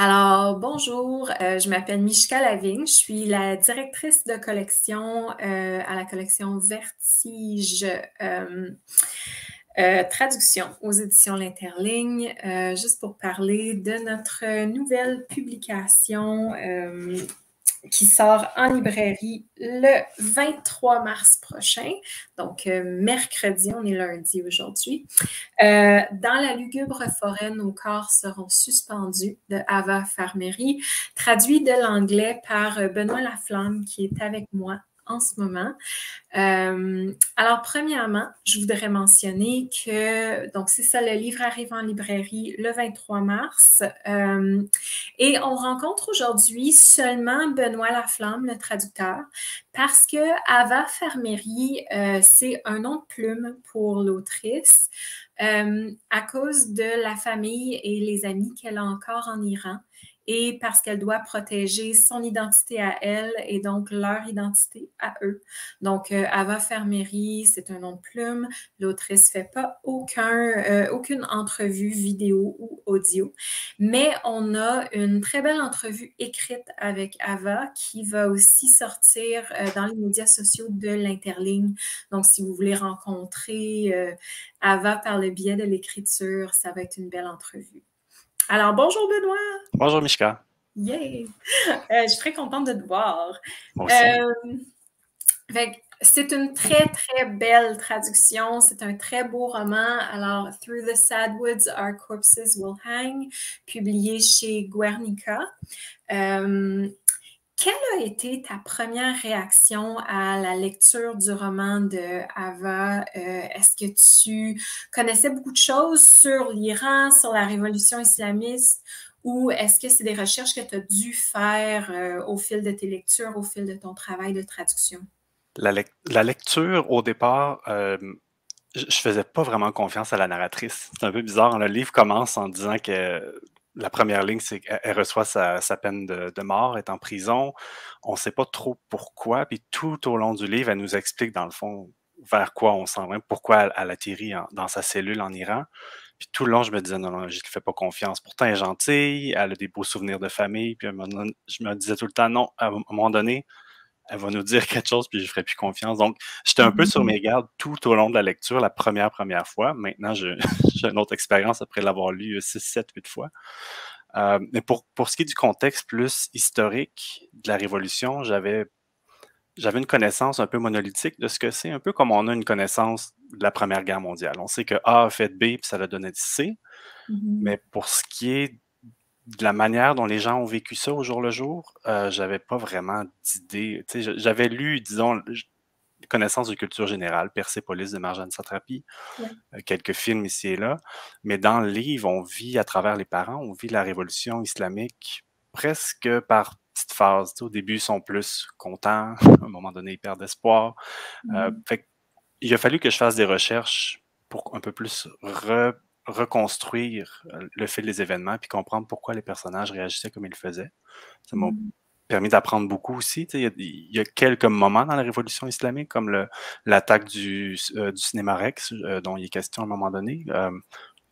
Alors, bonjour, je m'appelle Mishka Lavigne, je suis la directrice de collection à la collection Vertige Traduction aux éditions L'Interligne, juste pour parler de notre nouvelle publication qui sort en librairie le 23 mars prochain, donc mercredi, on est lundi aujourd'hui. Dans la lugubre forêt, nos corps seront suspendus de Ava Farmery, traduit de l'anglais par Benoît Laflamme, qui est avec moi en ce moment. Alors, premièrement, je voudrais mentionner que, donc c'est ça, le livre arrive en librairie le 23 mars et on rencontre aujourd'hui seulement Benoît Laflamme, le traducteur, parce que Ava Farmery, c'est un nom de plume pour l'autrice à cause de la famille et les amis qu'elle a encore en Iran et parce qu'elle doit protéger son identité à elle et donc leur identité à eux. Donc, Ava Farmery, c'est un nom de plume. L'autrice ne fait pas aucune entrevue vidéo ou audio, mais on a une très belle entrevue écrite avec Ava qui va aussi sortir dans les médias sociaux de l'Interligne. Donc, si vous voulez rencontrer Ava par le biais de l'écriture, ça va être une belle entrevue. Alors, bonjour Benoît! Bonjour Mishka. Yay! Je suis très contente de te voir. Moi aussi. C'est une très, très belle traduction. C'est un très beau roman. Alors, Through the Sad Woods, Our Corpses Will Hang, publié chez Guernica. Quelle a été ta première réaction à la lecture du roman de Ava? Est-ce que tu connaissais beaucoup de choses sur l'Iran, sur la révolution islamiste, ou est-ce que c'est des recherches que tu as dû faire au fil de tes lectures, au fil de ton travail de traduction? La lecture, au départ, je faisais pas vraiment confiance à la narratrice. C'est un peu bizarre, hein. Le livre commence en disant que la première ligne, c'est qu'elle reçoit sa peine de mort, est en prison. On sait pas trop pourquoi, puis tout au long du livre, elle nous explique, dans le fond, vers quoi on s'en va, pourquoi elle atterrit dans sa cellule en Iran. Puis tout le long, je me disais, non, non, je ne fais pas confiance. Pourtant, elle est gentille, elle a des beaux souvenirs de famille, puis je me disais tout le temps, non, à un moment donné, elle va nous dire quelque chose, puis je ferai plus confiance. Donc, j'étais un peu sur mes gardes tout au long de la lecture, la première fois. Maintenant, j'ai une autre expérience après l'avoir lu 6, 7, 8 fois. Mais pour ce qui est du contexte plus historique de la Révolution, j'avais une connaissance un peu monolithique de ce que c'est, un peu comme on a une connaissance de la Première Guerre mondiale. On sait que A a fait B, puis ça a donné C. Mais pour ce qui est de la manière dont les gens ont vécu ça au jour le jour, j'avais pas vraiment d'idée. Tu sais, j'avais lu, disons, connaissances de culture générale, Persépolis de Marjane Satrapi, Ouais. quelques films ici et là, mais dans le livre, on vit à travers les parents, on vit la révolution islamique presque par petites phases. Tu sais, au début, ils sont plus contents, à un moment donné, ils perdent espoir. Fait il a fallu que je fasse des recherches pour un peu plus reconstruire le fil des événements puis comprendre pourquoi les personnages réagissaient comme ils le faisaient. Ça m'a permis d'apprendre beaucoup aussi. Tu sais, il y a quelques moments dans la révolution islamique, comme l'attaque du cinéma Rex, dont il est question à un moment donné.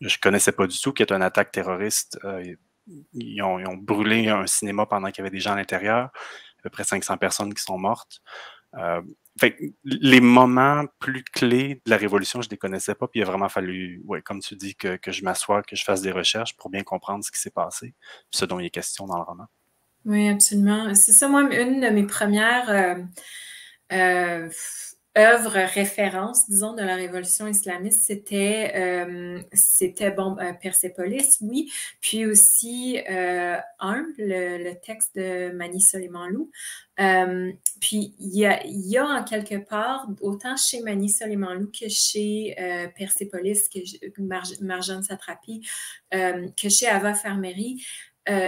Je connaissais pas du tout qu'il y ait une attaque terroriste. Ils ont brûlé un cinéma pendant qu'il y avait des gens à l'intérieur. À peu près 500 personnes qui sont mortes. Fait que les moments plus clés de la Révolution, je ne les connaissais pas, puis il a vraiment fallu, ouais, comme tu dis, que je m'assoie, que je fasse des recherches pour bien comprendre ce qui s'est passé, ce dont il est question dans le roman. Oui, absolument. C'est ça, moi, une de mes premières euh, œuvres références, disons, de la révolution islamiste, c'était bon, Persépolis, oui, puis aussi le texte de Mani Soleimanlou. Puis il y a en quelque part, autant chez Mani Soleimanlou que chez Persépolis, que Marjane Satrapi, que chez Ava Farmery,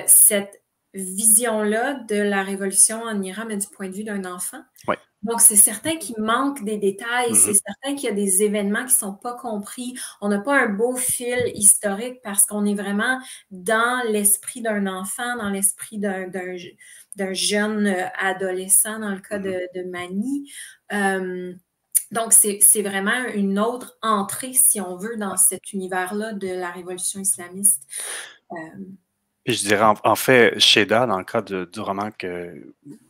cette vision-là de la révolution en Iran, mais du point de vue d'un enfant. Ouais. Donc, c'est certain qu'il manque des détails, c'est certain qu'il y a des événements qui ne sont pas compris. On n'a pas un beau fil historique parce qu'on est vraiment dans l'esprit d'un enfant, dans l'esprit d'un jeune adolescent, dans le cas de Mani. Donc, c'est vraiment une autre entrée, si on veut, dans cet univers-là de la révolution islamiste. Puis je dirais, en fait, Sheda, dans le cas du roman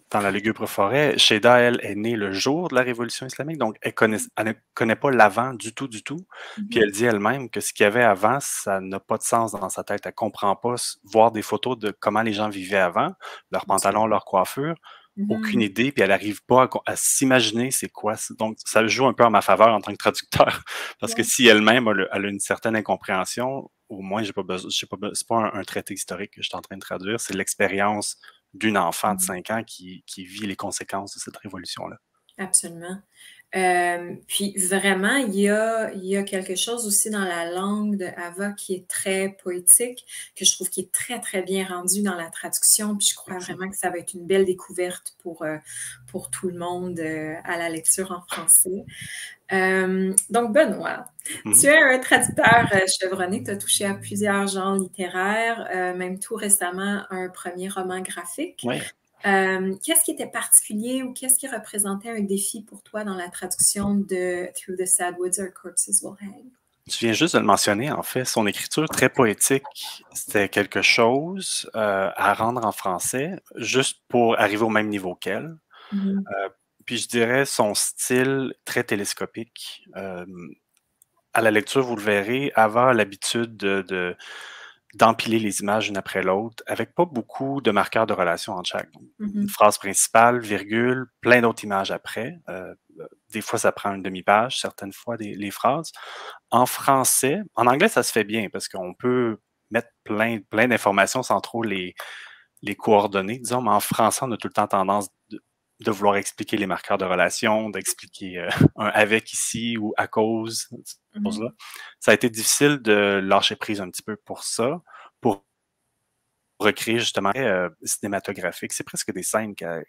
dans La lugubre forêt, Sheda, elle, est née le jour de la Révolution islamique, donc elle ne connaît pas l'avant du tout, du tout. Puis elle dit elle-même que ce qu'il y avait avant, ça n'a pas de sens dans sa tête. Elle comprend pas voir des photos de comment les gens vivaient avant, leurs pantalons, leur coiffure, aucune idée, puis elle n'arrive pas à s'imaginer c'est quoi. Donc, ça joue un peu en ma faveur en tant que traducteur, parce que Ouais. si elle-même elle a une certaine incompréhension, au moins, j'ai pas besoin, c'est pas un traité historique que je suis en train de traduire, c'est l'expérience d'une enfant de 5 ans qui vit les conséquences de cette révolution-là. Absolument. Puis vraiment, il y a quelque chose aussi dans la langue de Ava qui est très poétique, que je trouve qui est très, très bien rendu dans la traduction. Puis je crois Merci. vraiment que ça va être une belle découverte pour tout le monde à la lecture en français. Donc, Benoît, tu es un traducteur chevronné, tu as touché à plusieurs genres littéraires, même tout récemment un premier roman graphique. Oui. Qu'est-ce qui était particulier ou qu'est-ce qui représentait un défi pour toi dans la traduction de Through the Sad Woods Our Corpses Will Hang? Tu viens juste de le mentionner, en fait, son écriture très poétique, c'était quelque chose à rendre en français, juste pour arriver au même niveau qu'elle. Puis je dirais son style très télescopique. À la lecture, vous le verrez, Ava a l'habitude d'empiler les images une après l'autre, avec pas beaucoup de marqueurs de relation entre chaque. Une phrase principale, virgule, plein d'autres images après. Des fois, ça prend une demi-page, certaines fois, les phrases. En français, en anglais, ça se fait bien parce qu'on peut mettre plein d'informations sans trop les coordonner, disons, mais en français, on a tout le temps tendance de vouloir expliquer les marqueurs de relation, d'expliquer un avec ici ou à cause, ces choses-là. Ça a été difficile de lâcher prise un petit peu pour ça, pour recréer justement cinématographique. C'est presque des scènes qu'elle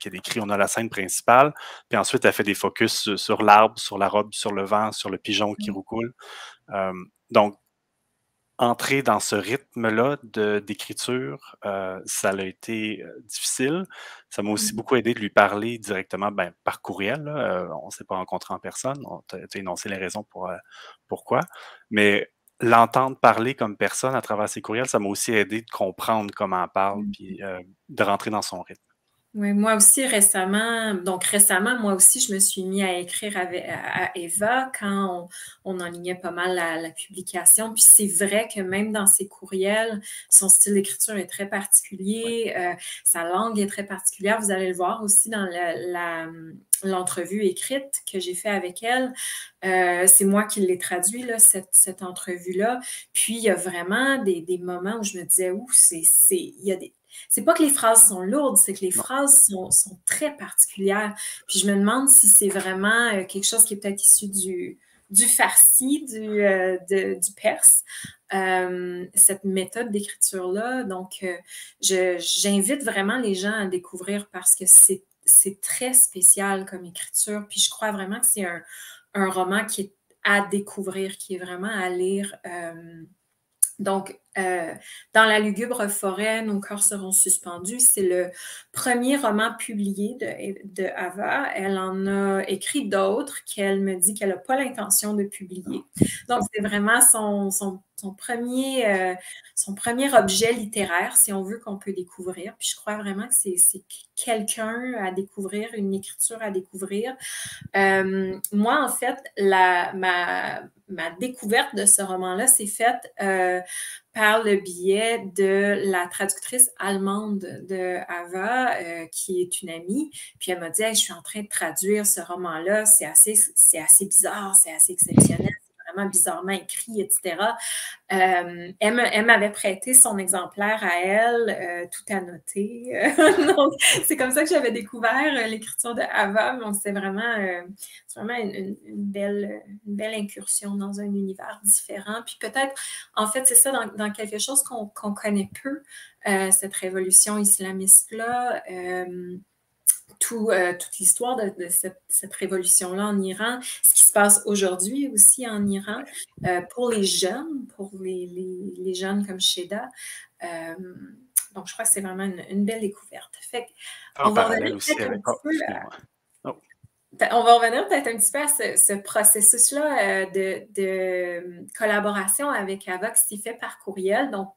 décrit. On a la scène principale, puis ensuite elle fait des focus sur l'arbre, sur la robe, sur le vent, sur le pigeon qui roucoule. Donc, entrer dans ce rythme-là d'écriture, ça a été difficile. Ça m'a aussi beaucoup aidé de lui parler directement par courriel. Là. On ne s'est pas rencontré en personne. On t'a énoncé les raisons pourquoi. Mais l'entendre parler comme personne à travers ses courriels, ça m'a aussi aidé de comprendre comment elle parle puis de rentrer dans son rythme. Oui, moi aussi récemment, moi aussi, je me suis mis à écrire à Eva quand on enlignait pas mal la publication. Puis c'est vrai que même dans ses courriels, son style d'écriture est très particulier, sa langue est très particulière. Vous allez le voir aussi dans l'entrevue écrite que j'ai fait avec elle. C'est moi qui l'ai traduit, là, cette entrevue-là. Puis il y a vraiment des moments où je me disais, c'est pas que les phrases sont lourdes, c'est que les phrases sont très particulières. Puis je me demande si c'est vraiment quelque chose qui est peut-être issu du farsi, du perse, cette méthode d'écriture-là. Donc, j'invite vraiment les gens à découvrir parce que c'est très spécial comme écriture. Puis je crois vraiment que c'est un roman qui est à découvrir, qui est vraiment à lire. Donc, dans La lugubre forêt, Nos corps seront suspendus, c'est le premier roman publié de Ava. Elle en a écrit d'autres qu'elle me dit qu'elle n'a pas l'intention de publier. Donc, c'est vraiment son premier objet littéraire, si on veut, qu'on peut découvrir. Puis je crois vraiment que c'est quelqu'un à découvrir, une écriture à découvrir. Moi, en fait, ma découverte de ce roman-là s'est faite par le biais de la traductrice allemande de Ava, qui est une amie. Puis elle m'a dit, hey, je suis en train de traduire ce roman-là, c'est assez bizarre, c'est assez exceptionnel, c'est vraiment bizarrement écrit, etc. Elle m'avait prêté son exemplaire à elle, tout annoté. Donc, c'est comme ça que j'avais découvert l'écriture de Ava. Donc, c'est vraiment une belle incursion dans un univers différent. Puis peut-être, en fait, c'est ça, dans quelque chose qu'on connaît peu, cette révolution islamiste-là. Toute l'histoire de cette révolution-là en Iran, ce qui se passe aujourd'hui aussi en Iran, pour les jeunes, pour les jeunes comme Sheda. Donc, je crois que c'est vraiment une belle découverte. Fait En parallèle aussi avec... on va revenir peut-être un petit peu à ce processus-là de collaboration avec Ava qui s'est fait par courriel. Donc,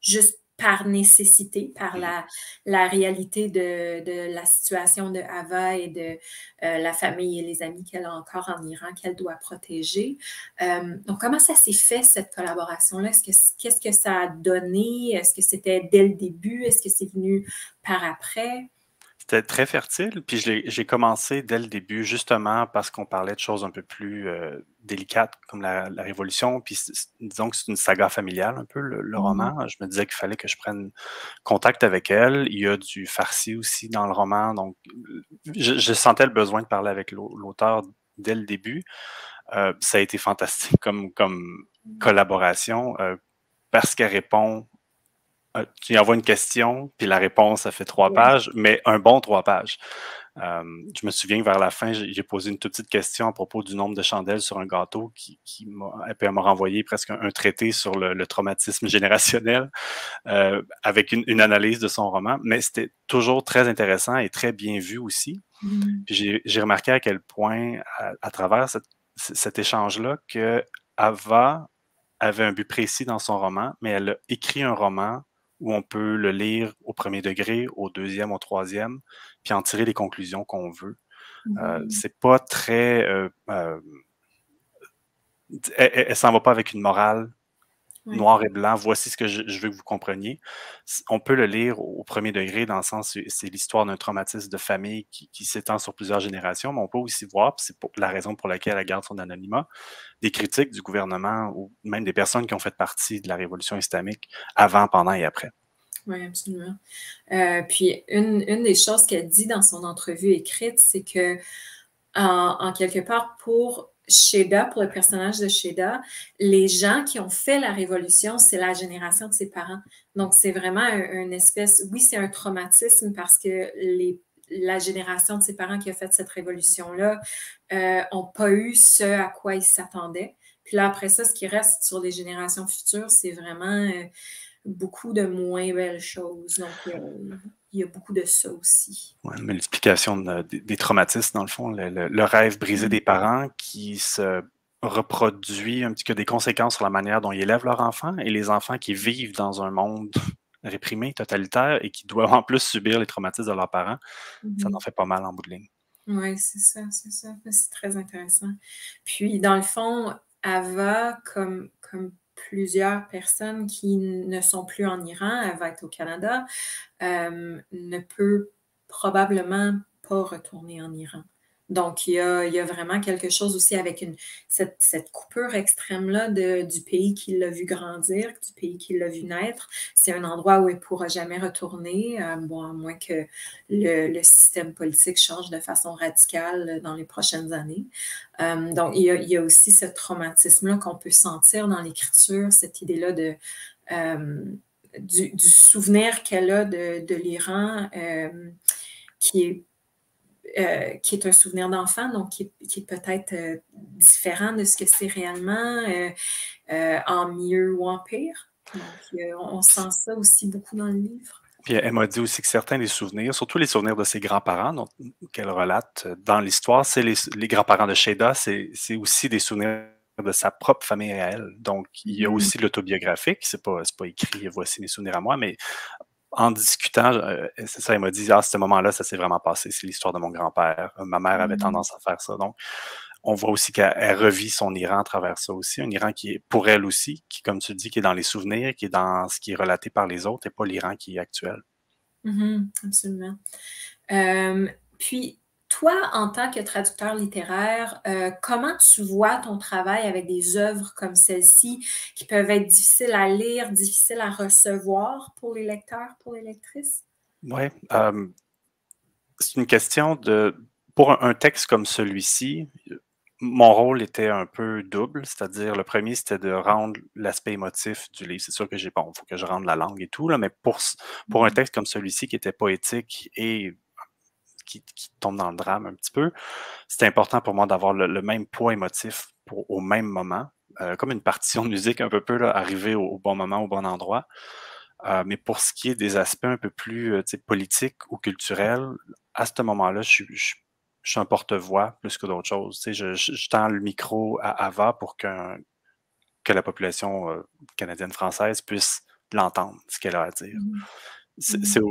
juste par nécessité, par la réalité de la situation de Ava et de la famille et les amis qu'elle a encore en Iran, qu'elle doit protéger. Donc, comment ça s'est fait, cette collaboration-là? Qu'est-ce que ça a donné? Est-ce que c'était dès le début? Est-ce que c'est venu par après? C'était très fertile, puis j'ai commencé dès le début, justement parce qu'on parlait de choses un peu plus délicates, comme la Révolution, puis disons que c'est une saga familiale un peu, le roman. Je me disais qu'il fallait que je prenne contact avec elle. Il y a du farci aussi dans le roman, donc je sentais le besoin de parler avec l'auteur dès le début. Ça a été fantastique comme collaboration, parce qu'elle répond tu lui envoies une question, puis la réponse, ça fait 3 pages, mais un bon 3 pages. Je me souviens que vers la fin, j'ai posé une toute petite question à propos du nombre de chandelles sur un gâteau elle m'a renvoyé presque un traité sur le traumatisme générationnel avec une analyse de son roman, mais c'était toujours très intéressant et très bien vu aussi. Puis j'ai remarqué à quel point, à travers cet échange-là, que Ava avait un but précis dans son roman, mais elle a écrit un roman où on peut le lire au premier degré, au deuxième, au troisième, puis en tirer les conclusions qu'on veut. C'est pas très... elle s'en va pas avec une morale noir et blanc, voici ce que je veux que vous compreniez. On peut le lire au premier degré dans le sens où c'est l'histoire d'un traumatisme de famille qui s'étend sur plusieurs générations, mais on peut aussi voir, c'est la raison pour laquelle elle garde son anonymat, des critiques du gouvernement ou même des personnes qui ont fait partie de la révolution islamique avant, pendant et après. Oui, absolument. Puis, une des choses qu'elle dit dans son entrevue écrite, c'est que, en quelque part, pour Sheda, pour le personnage de Sheda, les gens qui ont fait la révolution, c'est la génération de ses parents. Donc, c'est vraiment une espèce, oui, c'est un traumatisme parce que la génération de ses parents qui a fait cette révolution-là n'ont pas eu ce à quoi ils s'attendaient. Puis là, après ça, ce qui reste sur les générations futures, c'est vraiment beaucoup de moins belles choses. Donc, il y a beaucoup de ça aussi. Ouais, une multiplication des traumatismes, dans le fond, le rêve brisé des parents qui se reproduit un petit peu des conséquences sur la manière dont ils élèvent leurs enfants et les enfants qui vivent dans un monde réprimé, totalitaire et qui doivent en plus subir les traumatismes de leurs parents. Ça en fait pas mal en bout de ligne. Oui, c'est ça, c'est ça. C'est très intéressant. Puis, dans le fond, Ava, comme plusieurs personnes qui ne sont plus en Iran, elle va être au Canada, ne peut probablement pas retourner en Iran. Donc, il y a vraiment quelque chose aussi avec cette coupure extrême-là du pays qui l'a vu grandir, du pays qui l'a vu naître. C'est un endroit où elle ne pourra jamais retourner, bon, à moins que le système politique change de façon radicale dans les prochaines années. Donc, il y a aussi ce traumatisme-là qu'on peut sentir dans l'écriture, cette idée-là du souvenir qu'elle a de l'Iran, qui est un souvenir d'enfant, donc qui est peut-être différent de ce que c'est réellement, en mieux ou en pire. Donc, on sent ça aussi beaucoup dans le livre. Puis elle m'a dit aussi que certains des souvenirs, surtout les souvenirs de ses grands-parents qu'elle relate dans l'histoire, c'est les grands-parents de Sheda, c'est aussi des souvenirs de sa propre famille à elle. Donc, il y a aussi l'autobiographique, c'est pas écrit « Voici mes souvenirs à moi », mais en discutant, c'est ça, elle m'a dit « Ah, à ce moment-là, ça s'est vraiment passé, c'est l'histoire de mon grand-père. Ma mère avait tendance à faire ça. » Donc, on voit aussi qu'elle revit son Iran à travers ça aussi, un Iran qui est pour elle aussi, qui, comme tu dis, qui est dans les souvenirs, qui est dans ce qui est relaté par les autres et pas l'Iran qui est actuel. Absolument. Puis, toi, en tant que traducteur littéraire, comment tu vois ton travail avec des œuvres comme celle-ci qui peuvent être difficiles à lire, difficiles à recevoir pour les lecteurs, pour les lectrices? Oui, c'est une question pour un texte comme celui-ci, mon rôle était un peu double, c'est-à-dire le premier, c'était de rendre l'aspect émotif du livre. C'est sûr que il faut que je rende la langue et tout, là, mais pour un texte comme celui-ci qui était poétique et qui tombe dans le drame un petit peu, c'était important pour moi d'avoir le même poids émotif au même moment, comme une partition de musique un peu, là, arriver au bon moment, au bon endroit. Mais pour ce qui est des aspects un peu plus politiques ou culturels, à ce moment-là, je suis un porte-voix plus que d'autres choses. Je tends le micro à Ava pour que la population canadienne-française puisse l'entendre, ce qu'elle a à dire. Mhm.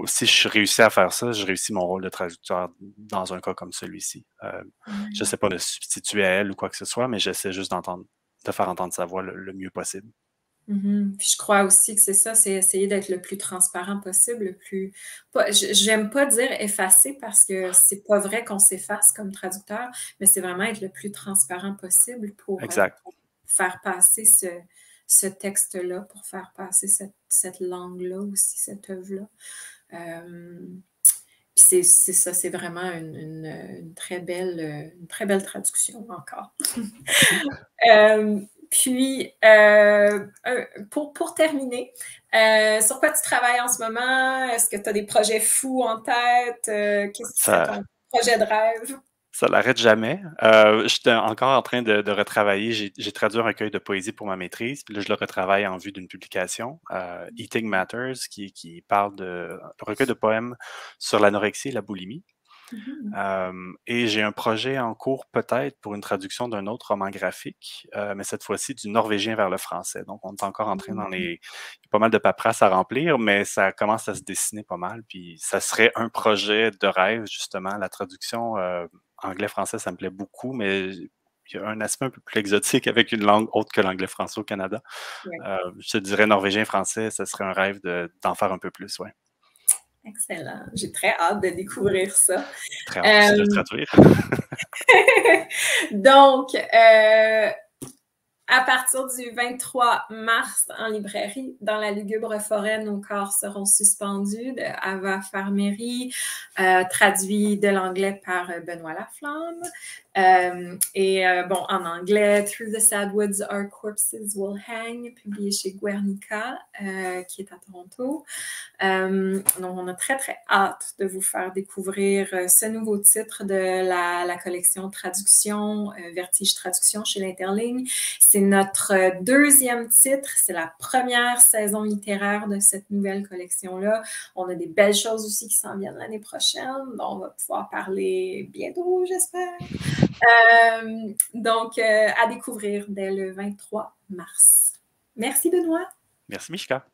Si je réussis à faire ça, je réussis mon rôle de traducteur dans un cas comme celui-ci. Je Ouais. sais pas de substituer à elle ou quoi que ce soit, mais j'essaie juste de faire entendre sa voix le mieux possible. Puis je crois aussi que c'est ça, c'est essayer d'être le plus transparent possible, le plus. J'aime pas dire effacer parce que c'est pas vrai qu'on s'efface comme traducteur, mais c'est vraiment être le plus transparent possible Exact. pour faire passer ce texte-là, pour faire passer cette langue-là aussi, cette œuvre-là. Puis c'est ça, c'est vraiment une très belle traduction encore. Merci. Puis, pour terminer, sur quoi tu travailles en ce moment? Est-ce que tu as des projets fous en tête? Qu'est-ce qui serait Ça, ton projet de rêve? ça l'arrête jamais. J'étais encore en train de retravailler. J'ai traduit un recueil de poésie pour ma maîtrise, puis là, je le retravaille en vue d'une publication, Eating Matters, qui parle de un recueil de poèmes sur l'anorexie et la boulimie. Et j'ai un projet en cours peut-être pour une traduction d'un autre roman graphique, mais cette fois-ci du norvégien vers le français. Donc, on est encore en train il y a pas mal de paperasse à remplir, mais ça commence à se dessiner pas mal. Puis, ça serait un projet de rêve, justement. La traduction anglais-français, ça me plaît beaucoup, mais il y a un aspect un peu plus exotique avec une langue autre que l'anglais-français au Canada. Ouais. Je te dirais norvégien-français, ça serait un rêve d'en faire un peu plus, ouais. Excellent. J'ai très hâte de découvrir ça. Très hâte aussi de le traduire. Donc, à partir du 23 mars en librairie, Dans la lugubre forêt, nos corps seront suspendus de Ava Farmeri, traduit de l'anglais par Benoît Laflamme. En anglais, Through the Sad Woods, Our Corpses Will Hang, publié chez Guernica, qui est à Toronto. Donc, on a très, très hâte de vous faire découvrir ce nouveau titre de la collection Traduction, Vertige Traduction chez l'Interligne. C'est notre deuxième titre, c'est la première saison littéraire de cette nouvelle collection-là. On a des belles choses aussi qui s'en viennent l'année prochaine, dont on va pouvoir parler bientôt, j'espère. À découvrir dès le 23 mars. Merci, Benoît. Merci, Mishka.